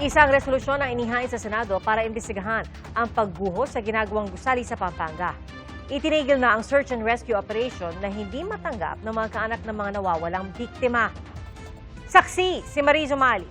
Isang resolusyon ang inihain sa Senado para imbestigahan ang pagguho sa ginagawang gusali sa Pampanga. Itinigil na ang search and rescue operation na hindi matanggap ng mga kaanak ng mga nawawalang biktima. Saksi si Marizo Mali.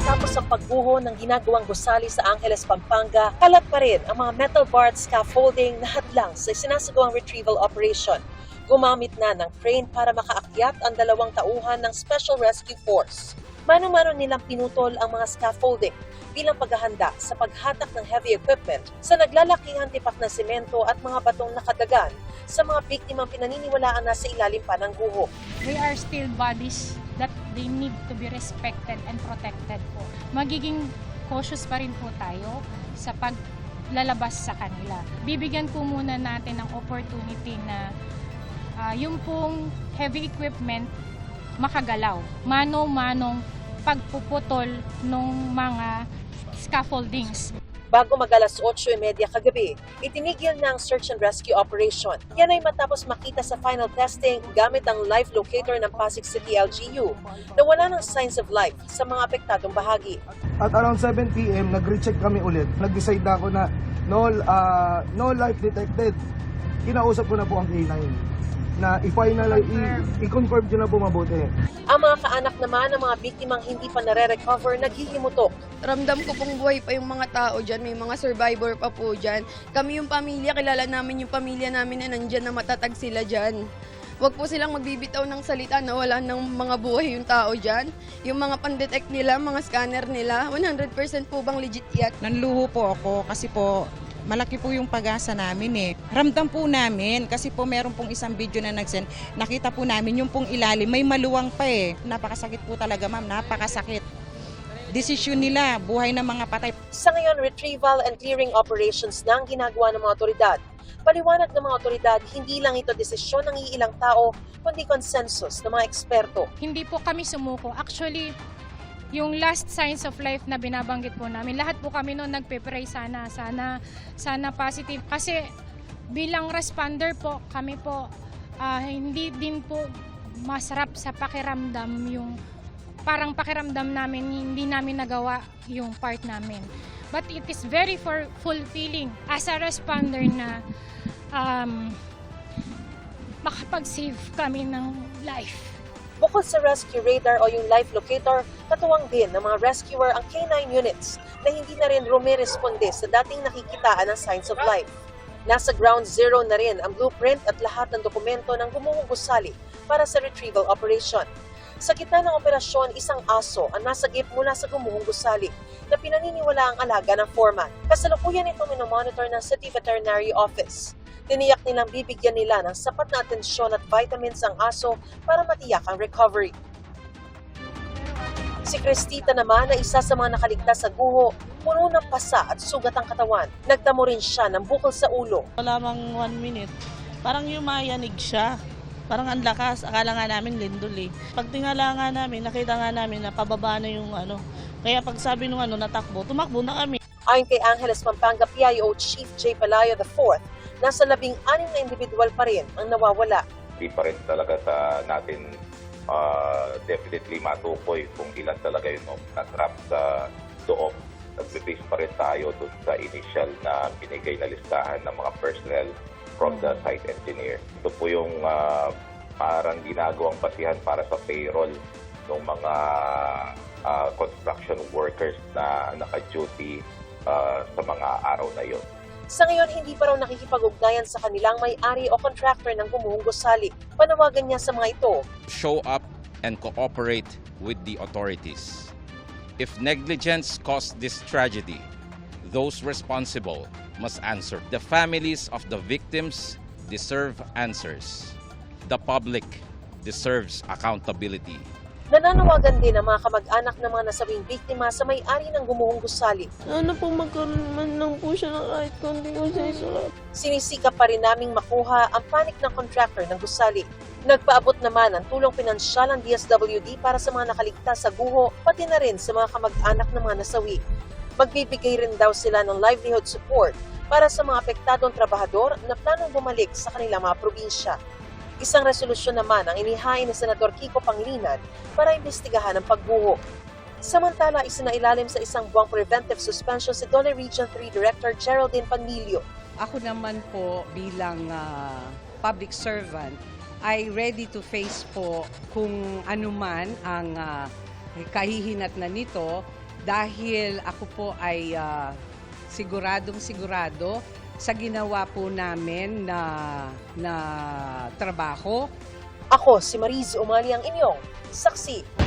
Tapos ang pagguho ng ginagawang gusali sa Angeles, Pampanga, kalat pa rin ang mga metal barred scaffolding na hadlang sa sinasagawang retrieval operation. Gumamit na ng crane para makaakyat ang 2 tauhan ng Special Rescue Force. Mano-mano nilang pinutol ang mga scaffolding bilang paghahanda sa paghatak ng heavy equipment sa naglalakihang tipak na semento at mga batong nakadagan sa mga biktimang pinaniniwalaan na sa ilalim pa ng guho. They are still bodies that they need to be respected and protected po. Magiging cautious pa rin po tayo sa paglalabas sa kanila. Bibigyan po muna natin ng opportunity na yung pong heavy equipment makagalaw. Mano-manong pagpuputol ng mga scaffoldings. Bago mag-alas 8:30 kagabi, itinigil na ang search and rescue operation. Yan ay matapos makita sa final testing gamit ang life locator ng Pasig City LGU na wala ng signs of life sa mga apektadong bahagi. At around 7 p.m., nag-recheck kami ulit. Nag-decide na ako na no life detected. Kinausap ko na po ang K9 na i-confirm nyo na po mabuti. Ang mga kaanak naman ng mga biktimang hindi pa nare-recover naghihimutok. Ramdam ko pong buhay pa yung mga tao dyan, may mga survivor pa po dyan. Kami yung pamilya, kilala namin yung pamilya namin na nandyan na matatag sila dyan. Huwag po silang magbibitaw ng salita na wala ng mga buhay yung tao dyan. Yung mga pandetect nila, mga scanner nila, 100% po bang legit yan? Nanluho po ako kasi po malaki po yung pag-asa namin eh. Ramdam po namin kasi po meron pong isang video na nag-send. Nakita po namin yung pong ilalim, may maluwang pa eh. Napakasakit po talaga ma'am, napakasakit. Desisyon nila, buhay ng mga patay. Sa ngayon, retrieval and clearing operations na ang ginagawa ng mga otoridad. Paliwanag ng mga otoridad, hindi lang ito desisyon ng iilang tao, kundi consensus ng mga eksperto. Hindi po kami sumuko. Actually, yung last signs of life na binabanggit po namin, lahat po kami noon nagpe-pray sana positive. Kasi bilang responder po, kami po hindi din po masarap sa pakiramdam yung parang pakiramdam namin hindi namin nagawa yung part namin. But it is very fulfilling as a responder na makapag-save kami ng life. Bukod sa rescue radar o yung life locator, katuwang din ng mga rescuer ang K9 units na hindi na rin rumiresponde sa dating nakikitaan ng signs of life. Nasa ground zero na rin ang blueprint at lahat ng dokumento ng gumuhong gusali para sa retrieval operation. Sa gitna ng operasyon, isang aso ang nasagip mula sa gumuhong gusali na pinaniniwala ang alaga ng foreman. Kasalukuyan ito minomonitor ng City Veterinary Office. Tiniyak nilang bibigyan nila ng sapat na atensyon at vitamins ang aso para matiyak ang recovery. Si Cristita naman na isa sa mga nakaligtas sa guho, puno ng pasa at sugat ang katawan. Nagtamo rin siya ng bukol sa ulo. Wala mang 1 minute, parang yumayanig siya. Parang ang lakas, akala nga namin lindol eh. Pag tingala nga namin, nakita nga namin na pababa na yung Kaya pag sabi nung natakbo, tumakbo na kami. Ayon kay Angeles, Pampanga PIO Chief J. Palayo IV, nasa 16 na individual pa rin ang nawawala. Hindi pa rin talaga natin definitely matukoy kung ilan talaga yung na-trap sa loob. Nag-base pa rin tayo dun sa initial na binigay na listahan ng mga personnel from the site engineer. Ito po yung parang ginagawang basihan para sa payroll ng mga construction workers na naka-duty sa mga araw na yun. Sa ngayon, hindi pa raw nakikipag-ugnayan sa kanilang may-ari o contractor ng gumuhong gusali. Panawagan niya sa mga ito. Show up and cooperate with the authorities. If negligence caused this tragedy, those responsible must answer. The families of the victims deserve answers. The public deserves accountability. Nananawagan din ang mga kamag-anak ng mga nasabing biktima sa may-ari ng gumuhong gusali. Sana po magkaroon man lang po siya ng kahit konting konsensya. Sinisikap pa rin naming makuha ang panik ng contractor ng gusali. Nagpaabot naman ang tulong pinansyal ng DSWD para sa mga nakaligtas sa guho, pati na rin sa mga kamag-anak ng mga nasawi. Magbibigay rin daw sila ng livelihood support para sa mga apektadong trabahador na planong bumalik sa kanilang mga probinsya. Isang resolusyon naman ang inihain ni Senador Kiko Pangilinan para imbestigahan ang pagguho. Samantala, isinailalim sa isang buwang preventive suspension si Dole Region 3 Director Geraldine Panmilio. Ako naman po bilang public servant ay ready to face po kung anuman ang kahihinatnan nito dahil ako po ay siguradong-sigurado sa ginawa po namin na trabaho. Ako si Mariz Umali ang inyong saksi.